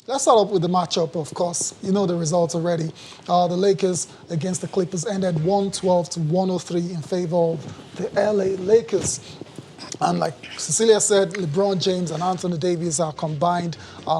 Let's start up with the matchup, of course. You know the results already. The Lakers against the Clippers ended 112 to 103 in favor of the LA Lakers. And like Cecilia said, LeBron James and Anthony Davis are combined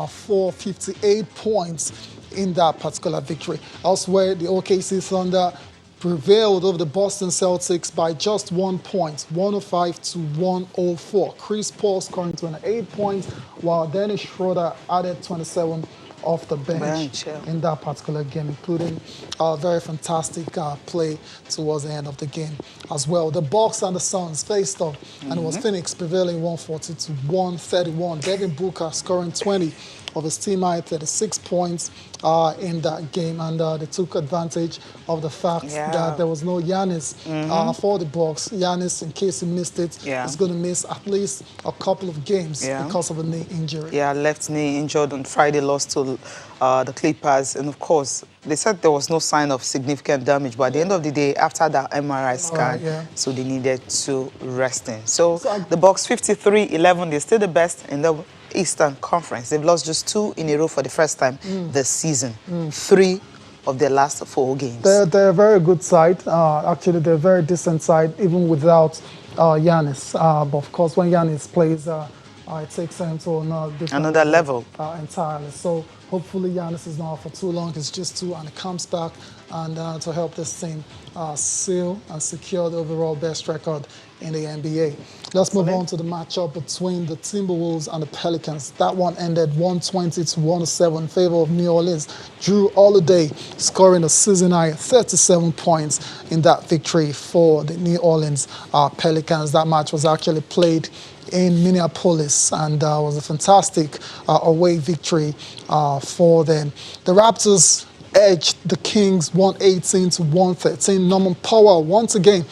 for 58 points in that particular victory. Elsewhere, the OKC Thunder prevailed over the Boston Celtics by just 1 point, 105 to 104. Chris Paul scoring 28 points, while Dennis Schroeder added 27 off the bench in that particular game, including a very fantastic play towards the end of the game as well. The Bucks and the Suns faced off, and it was Phoenix prevailing 140 to 131. Devin Booker scoring 20 of his team high 36 points in that game, and they took advantage of the fact that there was no Giannis for the Bucks. Giannis, in case he missed it, is going to miss at least a couple of games because of a knee injury. Left knee injured on Friday, lost to the Clippers, and of course, they said there was no sign of significant damage, but at the end of the day, after that MRI scan, so they needed to rest him. So the Bucks 53-11, they're still the best in the Eastern Conference. They've lost just 2 in a row for the first time this season. 3 of their last 4 games. They're a very good side. Actually, they're a very decent side, even without Giannis. But of course, when Giannis plays, it takes them to another level entirely. So hopefully Giannis is not out for too long. It's just 2, and it comes back and to help this team seal and secure the overall best record in the NBA. Let's move on to the matchup between the Timberwolves and the Pelicans. That one ended 120 to 107 in favor of New Orleans. JRUE Holiday scoring a season high 37 points in that victory for the New Orleans Pelicans. That match was actually played in Minneapolis and was a fantastic away victory for them. The Raptors edged the Kings 118 to 113. Norman Powell once again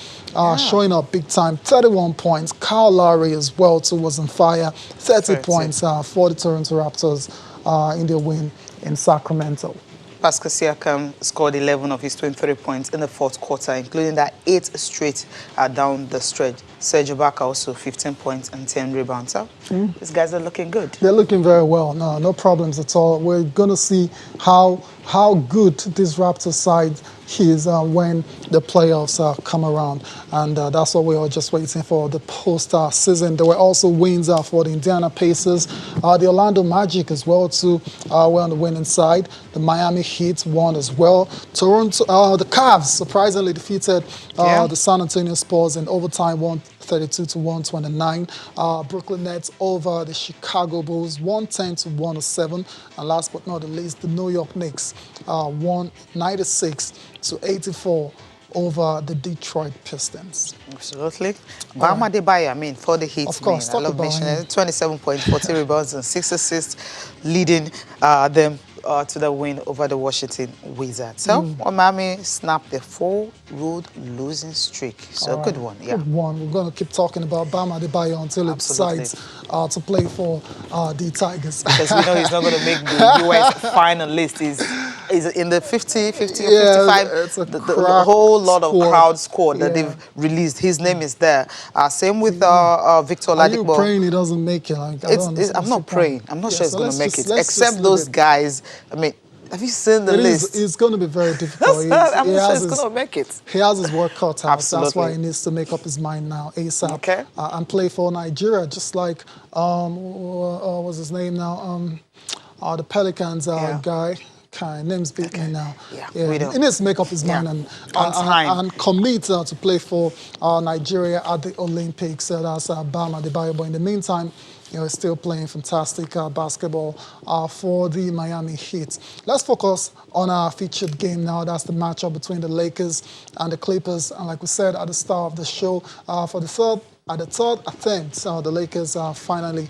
showing up big time, 31 points. Kyle Lowry as well too was on fire, 30 points for the Toronto Raptors in their win in Sacramento. Pascal Siakam scored 11 of his 23 points in the 4th quarter, including that 8 straight down the stretch. Serge Ibaka also 15 points and 10 rebounds. So these guys are looking good. They're looking very well. No problems at all. We're going to see how good this Raptors side is when the playoffs come around. And that's what we are just waiting for, the post-season. There were also wins for the Indiana Pacers. The Orlando Magic as well, too, were on the winning side. The Miami Heat won as well. Toronto, the Cavs surprisingly defeated the San Antonio Spurs in overtime, 132 to 129. Brooklyn Nets over the Chicago Bulls, 110 to 107. And last but not the least, the New York Knicks won 96 to 84 over the Detroit Pistons. Absolutely. Bam Adebayo, for the Heat, of course, I love mentioning 27 points, 40 rebounds, and 6 assists, leading them to the win over the Washington Wizards. So Miami snapped their 4-road losing streak. So good one. Good one. We're going to keep talking about Bam Adebayo until he decides to play for the Tigers. Because we know he's not going to make the U.S. final list. He's in the 50 or 55. It's a the whole lot of crowd squad that they've released. His name is there. Same with Victor Oladipo. Are you praying he doesn't make it? I'm not praying. I'm not sure he's going to make it. Except those guys. I mean, have you seen the list? It's going to be very difficult. I'm not sure he's going to make it. He has his work cut out. Absolutely. That's why he needs to make up his mind now, ASAP. Okay. And play for Nigeria, just like, what's his name now? The Pelicans guy. Name's beat me now. He needs to make up his mind and commit to play for Nigeria at the Olympics. That's Bam Adebayo. But in the meantime, he's still playing fantastic basketball for the Miami Heat. Let's focus on our featured game now. That's the matchup between the Lakers and the Clippers. And like we said at the start of the show, for the third attempt, the Lakers finally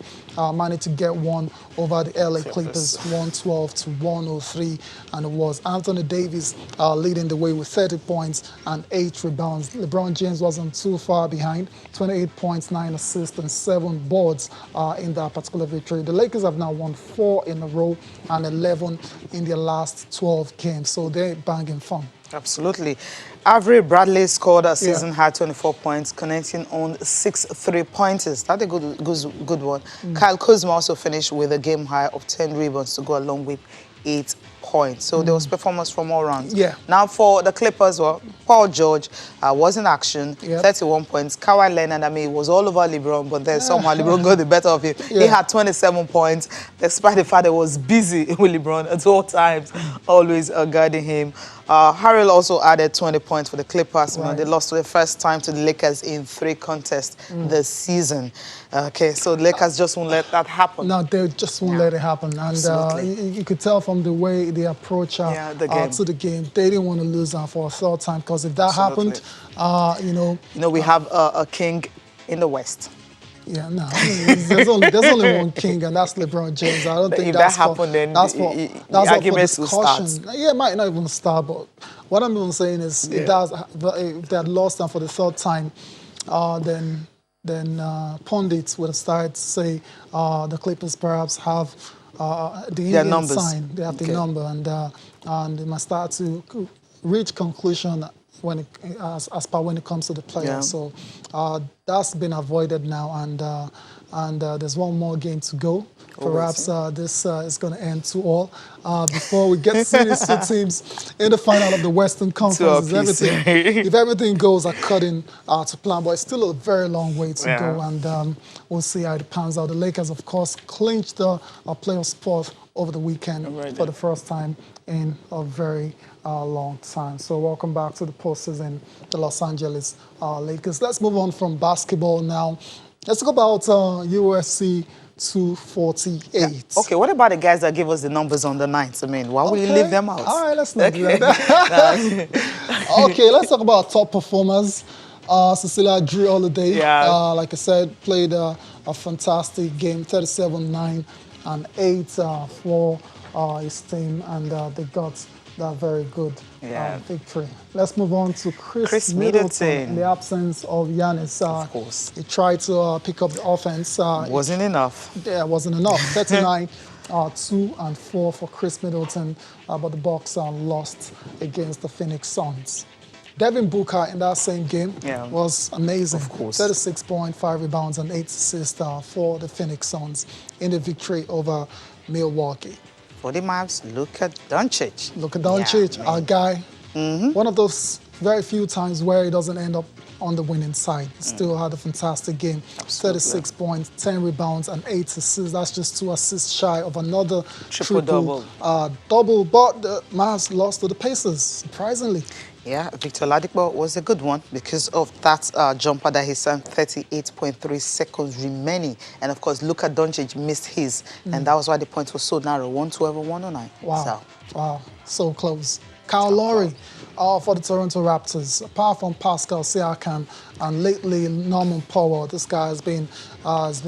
managed to get one over the LA Clippers, 112 to 103, and it was Anthony Davis leading the way with 30 points and 8 rebounds. LeBron James wasn't too far behind, 28 points, 9 assists, and 7 boards in that particular victory. The Lakers have now won 4 in a row and 11 in their last 12 games, so they're banging fun. Absolutely. Avery Bradley scored a season-high 24 points, connecting on 6 3-pointers. That's a good one. Kyle Kuzma also finished with a game-high of 10 rebounds to go along with 8 points. So there was performance from all rounds. Yeah. Now for the Clippers, well, Paul George was in action, 31 points. Kawhi Leonard, I mean, it was all over LeBron, but then somehow LeBron got the better of him. He had 27 points, despite the fact that he was busy with LeBron at all times, always guiding him. Harrell also added 20 points for the Clippers. Right. They lost for the first time to the Lakers in 3 contests this season. Okay, so the Lakers just won't let that happen. No, they just won't let it happen. And you could tell from the way they approach to the game, they didn't want to lose for a third time, because if that happened, we have a king in the West. Yeah, no. I mean, there's only one king, and that's LeBron James. I don't think if that's that happened, then that's the arguments will start. Yeah, it might not even start. But what I'm even saying is, if they had lost them for the third time, then pundits would have started to say the Clippers perhaps have the Indian sign. They have the number, and they must start to reach conclusion when it comes to the playoffs. Yeah. So that's been avoided now, and there's one more game to go. Perhaps this is going to end 2-all before we get to see these two teams in the final of the Western Conference. If everything goes according to plan, but it's still a very long way to go, and we'll see how it pans out. The Lakers, of course, clinched the playoff spot over the weekend for the first time in a very long time. So welcome back to the postseason, the Los Angeles Lakers. Let's move on from basketball now. Let's talk about USC 248. Yeah. Okay, what about the guys that give us the numbers on the nights? I mean, why will you leave them out? All right, let's not do that. Okay, let's talk about top performers. Cecilia JRUE Holiday, like I said, played a fantastic game, 37-9 and 8 for his team, and they got that very good victory. Let's move on to Chris Middleton. In the absence of Giannis, of course, he tried to pick up the offense. Wasn't enough. Yeah, it wasn't enough. 39, 2 and 4 for Chris Middleton, but the Bucks lost against the Phoenix Suns. Devin Booker in that same game was amazing. Of course. 36.5 rebounds and 8 assists for the Phoenix Suns in the victory over Milwaukee. For the Mavs, Luka Doncic. Luka Doncic, our guy. One of those very few times where he doesn't end up on the winning side. Still had a fantastic game. Absolutely. 36 points, 10 rebounds, and 8 assists. That's just 2 assists shy of another triple-double. Double, but the Mavs lost to the Pacers, surprisingly. Yeah, Victor Oladipo was a good one because of that jumper that he sent 38.3 seconds remaining. And, of course, Luka Doncic missed his, and that was why the point was so narrow, 112 and 109. Wow, wow, so close. Kyle Lowry for the Toronto Raptors. Apart from Pascal Siakam and lately Norman Powell, this guy has been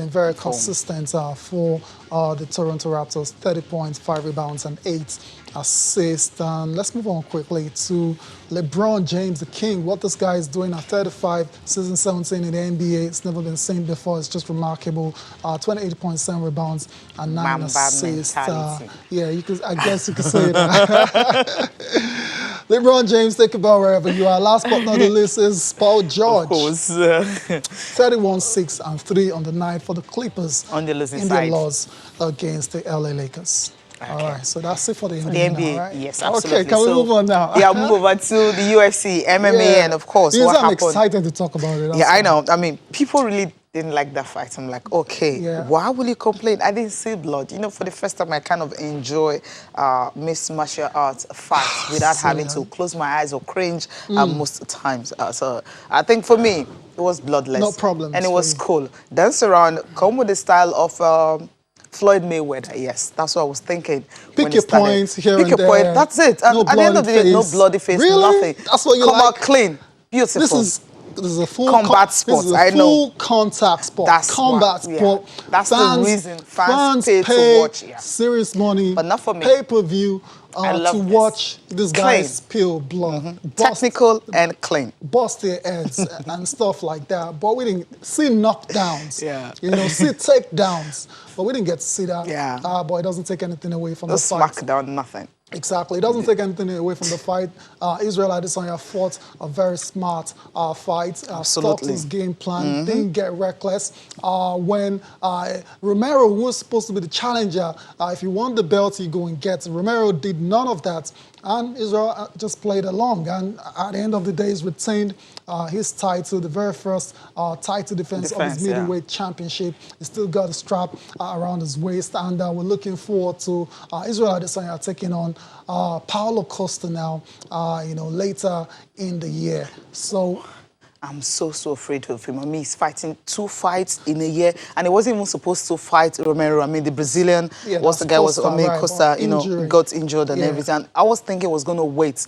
very consistent for the Toronto Raptors. 30 points, 5 rebounds, and 8 assists. Let's move on quickly to LeBron James, the king. What this guy is doing at 35, season 17 in the NBA, it's never been seen before. It's just remarkable. 28.7 rebounds and 9 assists. Yeah, I guess you could say that. LeBron James, take it about wherever you are. Last but not the least is Paul George. Of course. 31, 6 and 3 on the night for the Clippers on the losing in side. their loss against the LA Lakers. Okay. All right, so that's it for the NBA. Now, right? Yes, absolutely. Okay, can we move on now? Yeah, move over to the UFC, MMA, and of course, what happened. I'm excited to talk about it. Yeah, I know. I mean, people really didn't like that fight. I'm like, okay, why will you complain? I didn't see blood. You know, for the first time, I kind of enjoy mixed martial arts fights without having to close my eyes or cringe most times. So I think for me, it was bloodless. No problem. And it was cool. Dance around, come with the style of Floyd Mayweather, yes. That's what I was thinking. Pick your points here and there. Pick your point, that's it. And at the end of the day, no bloody face, nothing. That's what you Come out clean, beautiful. This is a full combat sport. This is a full contact sport. That's combat sport. That's the reason fans pay to watch. Yeah. Serious money, but not for me. Pay-per-view to watch this guy spill blood. Technical and clean. Bust their heads and stuff like that. But we didn't see knockdowns. You know, see takedowns. But we didn't get to see that. But it doesn't take anything away from the fight. Smackdown, nothing. Exactly. It doesn't take anything away from the fight. Israel Adesanya fought a very smart fight. Stuck to his game plan, didn't get reckless. When Romero was supposed to be the challenger, if you want the belt, you go and get it. Romero did none of that. And Israel just played along. And at the end of the day, he's retained his title, the very first title defense of his middleweight championship. He still got a strap around his waist. And we're looking forward to Israel Adesanya taking on Paulo Costa now, later in the year. So I'm so afraid of him. I mean, he's fighting 2 fights in a year, and he wasn't even supposed to fight Romero. I mean, the Brazilian, Costa, Costa, got injured and everything. And I was thinking he was going to wait,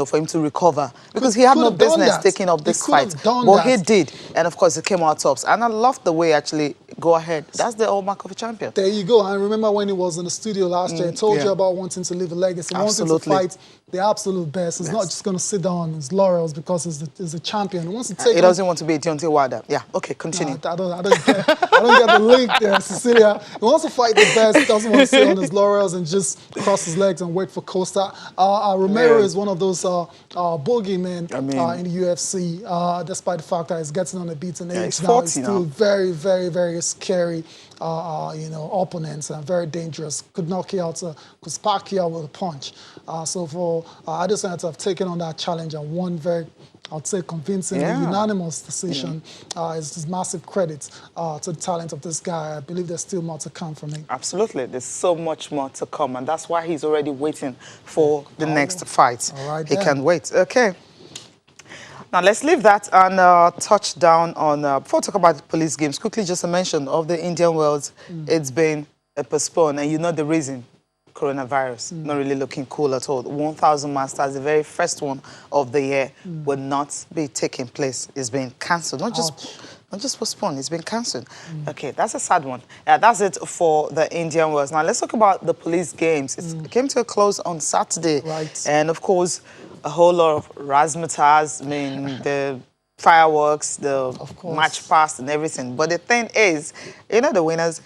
for him to recover, because he had no business taking up this fight. But he did, and of course, he came out tops. And I love the way actually go ahead. That's the hallmark of a champion. There you go. And remember when he was in the studio last year, I told you about wanting to leave a legacy, wanting to fight the absolute best. He's not just going to sit down on his laurels because he's a champion. He wants to he doesn't want to be a Deontay Wilder. Yeah, okay, continue. No, I don't get the link there, Cecilia. He wants to fight the best. He doesn't want to sit on his laurels and just cross his legs and wait for Costa. Romero is one of those bogeymen in the UFC, despite the fact that he's getting on a beaten age. He's 40 he's still very, very, very scary. Opponents and very dangerous. Could knock you out, could spark you out with a punch. So for Adesanya to have taken on that challenge and won very, I'd say, convincing, unanimous decision is massive credit to the talent of this guy. I believe there's still more to come from him. Absolutely. There's so much more to come, and that's why he's already waiting for the next fight. All right, he can't wait. Okay. Now, let's leave that and touch down on, before we talk about the police games, quickly just a mention of the Indian Wells. It's been postponed, and you know the reason. Coronavirus, not really looking cool at all. 1,000 Masters, the very first one of the year, will not be taking place. It's been cancelled, not just postponed, it's been cancelled. Okay, that's a sad one. That's it for the Indian Wells. Now, let's talk about the police games. It came to a close on Saturday. Right. And, of course, a whole lot of razzmatazz, I mean, the fireworks, the march past and everything. But the thing is, the winners,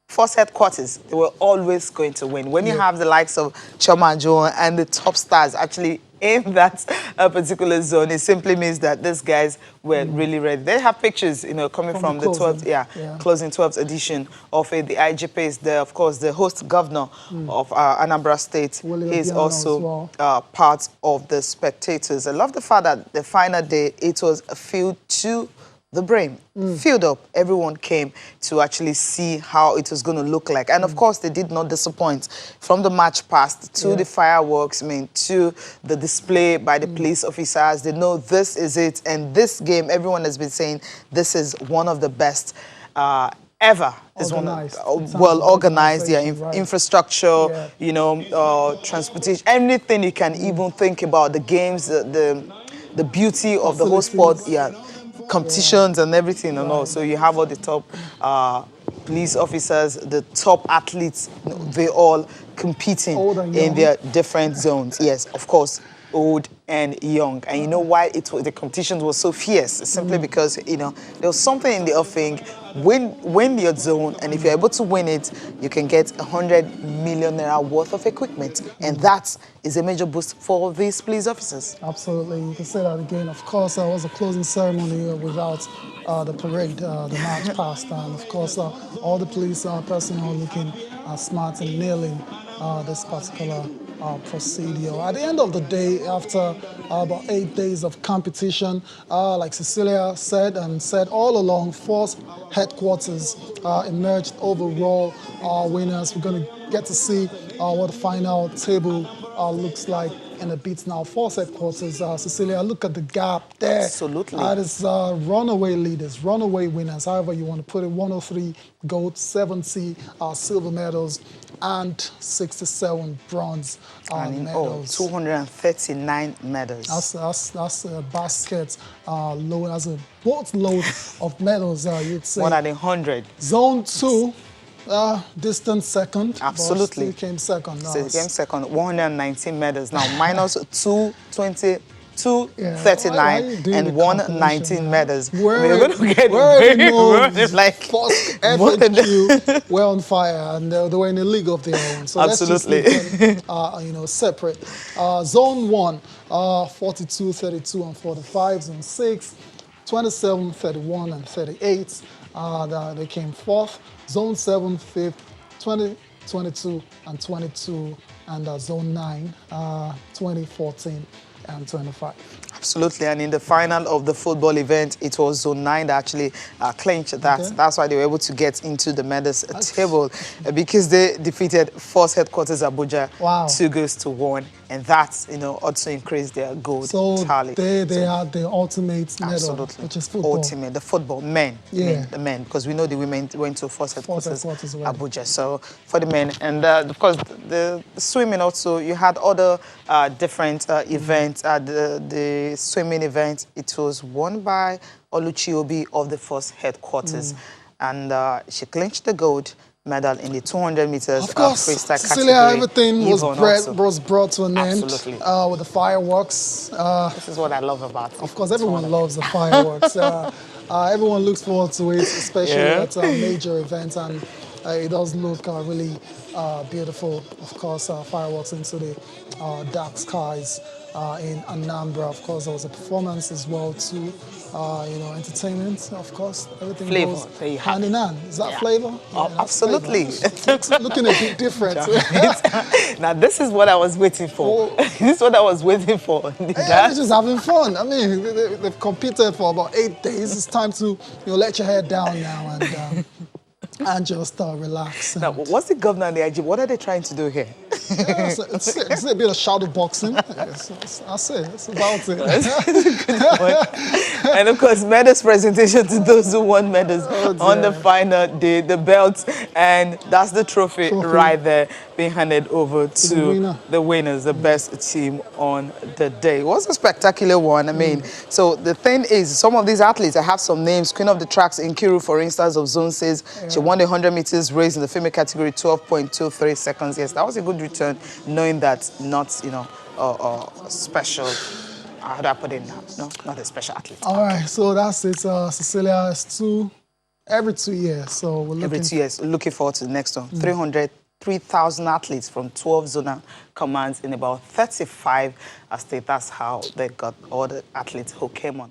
Force Headquarters, they were always going to win. When you have the likes of Choma Joe and the top stars actually in that particular zone, it simply means that these guys were really ready. They have pictures, coming from the 12th, closing 12th edition of it. The IGP is, of course, the host governor of Anambra State. He's also part of the spectators. I love the fact that the final day, it was a field to the brain, filled up. Everyone came to actually see how it was going to look like. And of course, they did not disappoint. From the march past to the fireworks, to the display by the police officers, they know this is it. And this game, everyone has been saying, this is one of the best ever. It's well organized, infrastructure, transportation, anything you can even think about, the games, the beauty of the whole sport, competitions and everything and all. So you have all the top police officers, the top athletes, they all competing in their different zones. Yes, of course, old and young. And you know why the competition was so fierce? Simply because, there was something in the offing. Win your zone, and if you're able to win it, you can get 100 million naira worth of equipment. And that is a major boost for these police officers. Absolutely. You can say that again. Of course, there was a closing ceremony without the parade, the march past. And of course, all the police personnel looking smart and nailing this particular procedure. At the end of the day, after about 8 days of competition, like Cecilia said all along, Force Headquarters emerged overall winners. We're going to get to see what the final table looks like in a bit now. Force Headquarters, Cecilia, look at the gap there. Absolutely. That is runaway leaders, runaway winners, however you want to put it. 103 gold, 70 silver medals, and 67 bronze medals. 239 medals. That's a basket load, that's a boatload of medals, you'd say. More than 100. Zone 2, distant second. Absolutely. But still came second. So it came second, 119 medals. Now, minus 220 239 and 119 medals. We're going to get the most like first ever JRUE were on fire, and they were in a league of their own. So absolutely. Let's just leave them, you know, separate. Zone 1, 42, 32, and 45. Zone 6, 27, 31, and 38. They came fourth. Zone 7, 5th, 20, 22, and 22. And Zone 9, 20, 14, and 25. Absolutely, and in the final of the football event, it was Zone 9 that actually clinched that. Okay. That's why they were able to get into the medals table because they defeated Force Headquarters Abuja 2-1, and that, you know, also increased their gold tally. They had the ultimate medal, which is football. Ultimate, the football, men. The men, because we know the women went to Force Headquarters Abuja. So for the men, and of course the swimming also, you had other different events. The swimming event, it was won by Oluchi Obi of the Force Headquarters, and she clinched the gold medal in the 200 meters of course, freestyle Cecilia, category. Everything was brought to an end with the fireworks. This is what I love about it. Of course, everyone loves the fireworks. Everyone looks forward to it, especially at major events, and it does look really beautiful. Of course, fireworks into the dark skies in Anambra. Of course, there was a performance as well too. You know, entertainment, of course, everything goes hand in hand. Is that flavor? Yeah, absolutely. Flavor. Looking a bit different. Now, this is what I was waiting for. This is what I was waiting for. They're just having fun. I mean, they've competed for about 8 days. It's time to let your head down now and just relax. Now, what's the governor and the IG? What are they trying to do here? It's a bit of shadow boxing. That's it. It's about it. That's a good point. And of course, medals presentation to those who won medals on the final day, the belts, and that's the trophy right there being handed over to the winners, the best team on the day. It was a spectacular one. I mean, so the thing is, some of these athletes, I have some names. Queen of the Tracks in KHRIS, for instance, of Zone 6, she won the 100 meters race in the female category, 12.23 seconds. Yes, that was a good return, knowing that not, you know, special. How do I put it now? No, not a special athlete. All right, so that's it. Cecilia, it's every 2 years. So we're looking every 2 years. Looking forward to the next one. 3,000 athletes from 12 zonal commands in about 35 states. That's how they got all the athletes who came on.